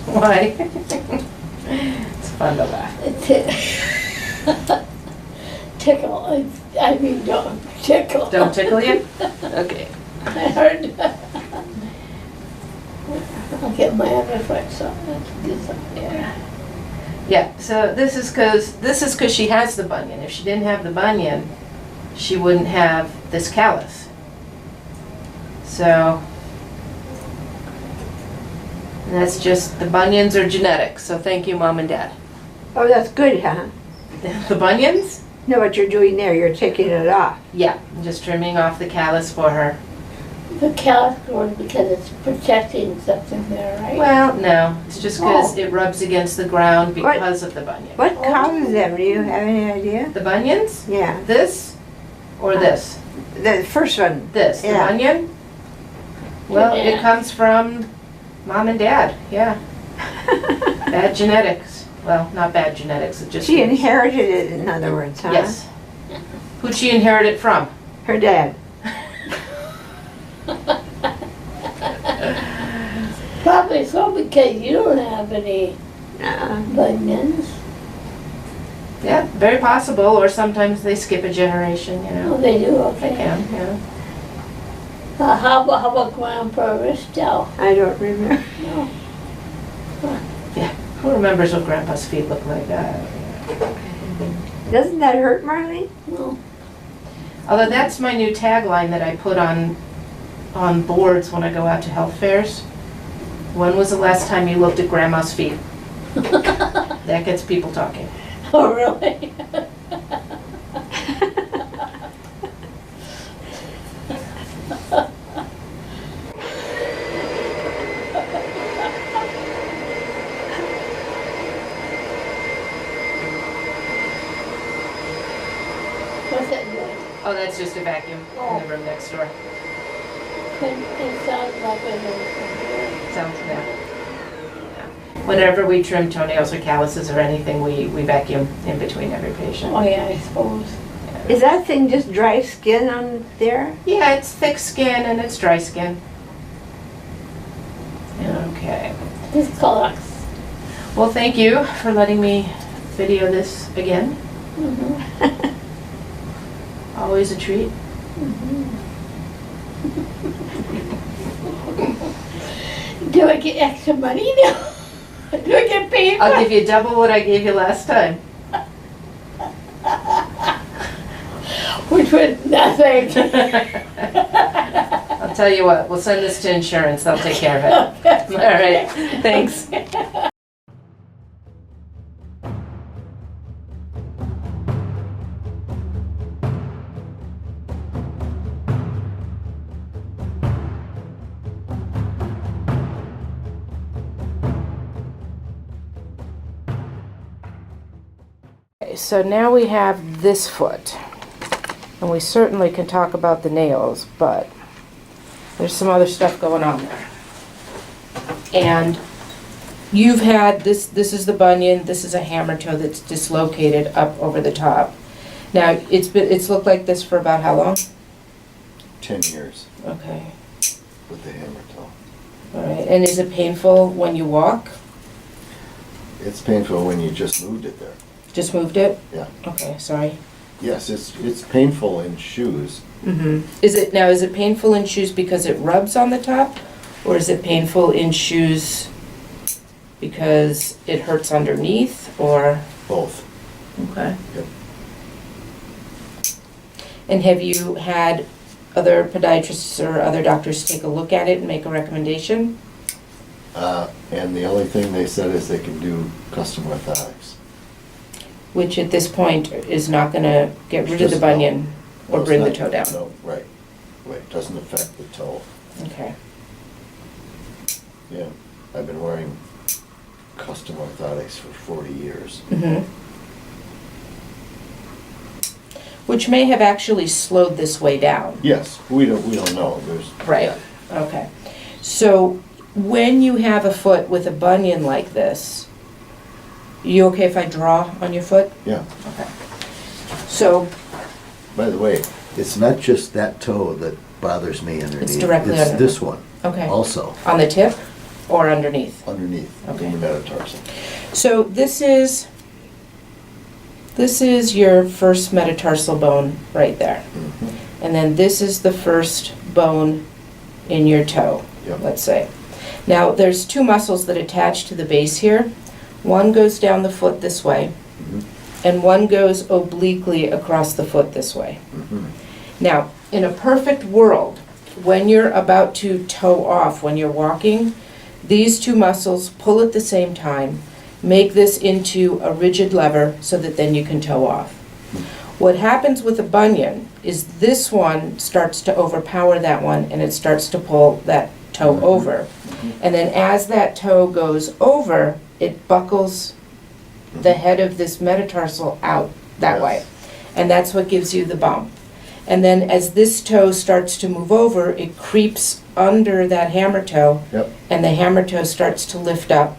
Why? It's fun to laugh. Tickle. I mean, don't tickle. Don't tickle you? Okay. I heard. I'll get my other foot, so let's do something. Yeah. Yeah, so this is because she has the bunion. If she didn't have the bunion, she wouldn't have this callus. So, and that's just, the bunions are genetic, so thank you, Mom and Dad. Oh, that's good, huh? The bunions? No, what you're doing there, you're taking it off. Yeah, I'm just trimming off the callus for her. The callus goes because it's protecting something there, right? Well, no, it's just because it rubs against the ground because of the bunion. What causes them? Do you have any idea? The bunions? Yeah. This or this? The first one. This, the Yeah. bunion? Well, Yeah. it comes from Mom and Dad, yeah. Bad genetics. Well, not bad genetics, it just... She inherited it, in other words, huh? Yes. Who'd she inherit it from? Her dad. Probably so, because you don't have any bunions. Yeah, very possible, or sometimes they skip a generation, you Oh, know. they do, They okay. can, yeah. How about Grandpa Ristel? I don't remember. No. Who remembers what Grandpa's feet look like? Doesn't that hurt, Marlene? No. Although that's my new tagline that I put on boards when I go out to health fairs. When was the last time you looked at Grandma's feet? That gets people talking. Oh, really? What's that doing? Oh, that's just a vacuum in the room next door. It sounds like it is. Sounds, yeah. Whenever we trim toenails or calluses or anything, we vacuum in between every patient. Oh, yeah, I suppose. Is that thing just dry skin on there? Yeah, it's thick skin and it's dry skin. Okay. This collects. Well, thank you for letting me video this again. Mm-hmm. Always a treat. Do I get extra money now? Do I get paid? I'll give you double what I gave you last time. Which was nothing. I'll tell you what, we'll send this to insurance, they'll take care of it. All right, thanks. Okay, so now we have this foot. And we certainly can talk about the nails, but there's some other stuff going on there. And you've had, this is the bunion, this is a hammer toe that's dislocated up over the top. Now, it's looked like this for about how long? 10 years Okay, with the hammer toe. all right. And is it painful when you walk? It's painful when you just moved it there. Just moved it? Yeah. Okay, sorry. Yes, it's painful in shoes. Mm-hmm. Is it painful in shoes because it rubs on the top? Or is it painful in shoes because it hurts underneath, or? Both. Okay. Yep. And have you had other podiatrists or other doctors take a look at it and make a recommendation? And the only thing they said is they can do custom orthotics. Which at this point is not gonna get rid of the bunion or Well, it's bring the not- toe down? No, right. Doesn't affect the toe. Okay. Yeah, I've been wearing custom orthotics for 40 years. Mm-hmm. Which may have actually slowed this way down. Yes, we don't know. Right, okay. So when you have a foot with a bunion like this, you okay if I draw on your foot? Yeah. Okay. So, By the way, it's not just that toe that bothers me underneath. It's directly It's under. this one okay. also. On the tip? or underneath? underneath, Okay. in the metatarsal. So this is your first metatarsal bone right there. Mhm. And then this is the first bone in your toe, Yep. let's say. Now, there's two muscles that attach to the base here. One goes down the foot this way, Mhm. and one goes obliquely across the foot this way. Mhm. Now, in a perfect world, when you're about to toe off, when you're walking, these two muscles pull at the same time, make this into a rigid lever so that then you can toe off. What happens with a bunion is this one starts to overpower that one and it starts to pull that toe over. And then as that toe goes over, it buckles the head of this metatarsal out that Yes. way. And that's what gives you the bump. And then as this toe starts to move over, it creeps under that hammer toe, Yep. and the hammer toe starts to lift up.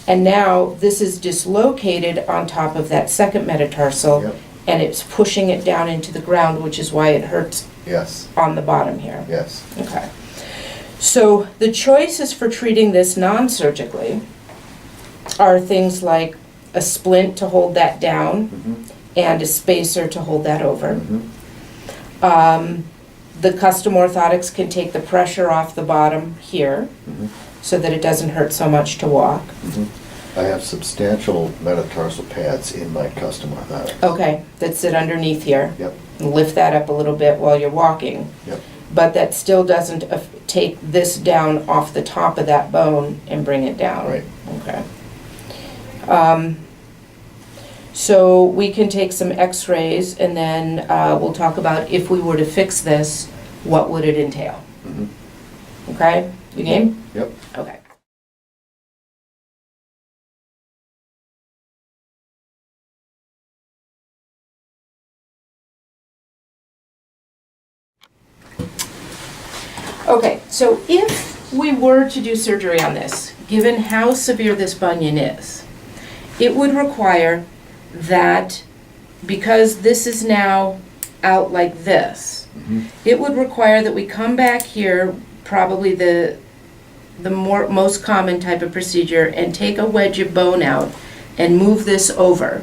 And now this is dislocated on top of that second metatarsal, Yep. and it's pushing it down into the ground, which is why it hurts Yes, on the bottom here. yes. Okay. So the choices for treating this non-surgically are things like a splint to hold that down Mhm. and a spacer to hold that over. Mhm. The custom orthotics can take the pressure off the bottom here Mhm. so that it doesn't hurt so much to walk. Mhm. I have substantial metatarsal pads in my custom orthotics. Okay, that sit underneath here. Yep. And lift that up a little bit while you're walking. Yep. But that still doesn't take this down off the top of that bone and bring it down. Right. Okay. So we can take some x-rays and then we'll talk about if we were to fix this, what would it entail? Mhm. Okay? You game? Yep. Okay. Okay, so if we were to do surgery on this, given how severe this bunion is, it would require that, because this is now out like this, Mhm. it would require that we come back here, probably the most common type of procedure, and take a wedge of bone out and move this over,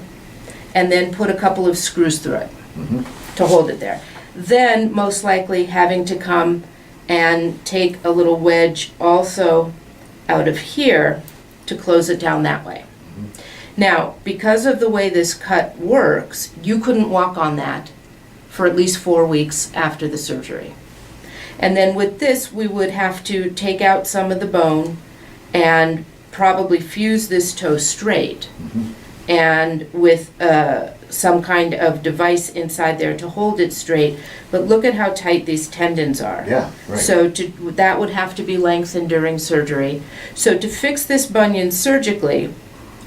and then put a couple of screws through it Mhm. to hold it there. Then, most likely, having to come and take a little wedge also out of here to close it down that way. Now, because of the way this cut works, you couldn't walk on that for at least 4 weeks after the surgery. And then with this, we would have to take out some of the bone and probably fuse this toe straight, and with some kind of device inside there to hold it straight. But look at how tight these tendons are. Yeah, right. So that would have to be lengthened during surgery. So to fix this bunion surgically,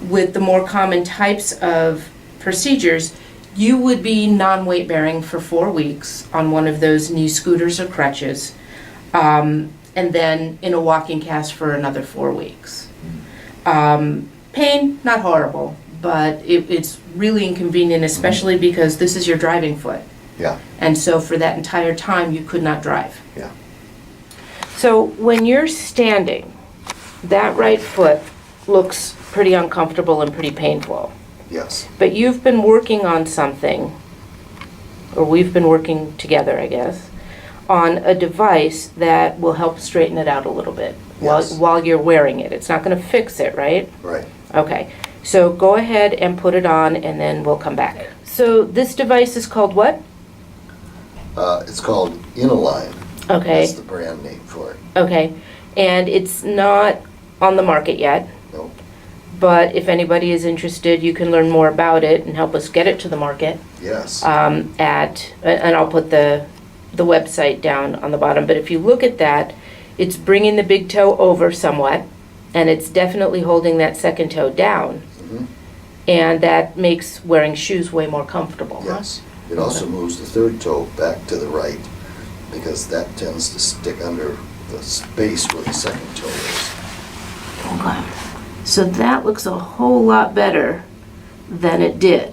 with the more common types of procedures, you would be non-weight bearing for 4 weeks on one of those knee scooters or crutches, and then in a walking cast for another 4 weeks. Pain, not horrible, but it's really inconvenient, especially because this is your driving foot. Yeah, And so for that entire time, you could not drive. yeah. So when you're standing, that right foot looks pretty uncomfortable and pretty painful. Yes. But you've been working on something, or we've been working together, I guess, on a device that will help straighten it out a little bit Yes. while you're wearing it. It's not going to fix it, right? Right. Okay. So go ahead and put it on, and then we'll come back. So this device is called what? It's called Inalign. Okay. That's the brand name for it. Okay. And it's not on the market yet. No. But if anybody is interested, you can learn more about it and help us get it to the market Yes. and I'll put the website down on the bottom. But if you look at that, it's bringing the big toe over somewhat, and it's definitely holding that second toe down. Mhm. And that makes wearing shoes way more comfortable. Yes. It also moves the third toe back to the right because that tends to stick under the space where the second toe is. Okay. So that looks a whole lot better than it did.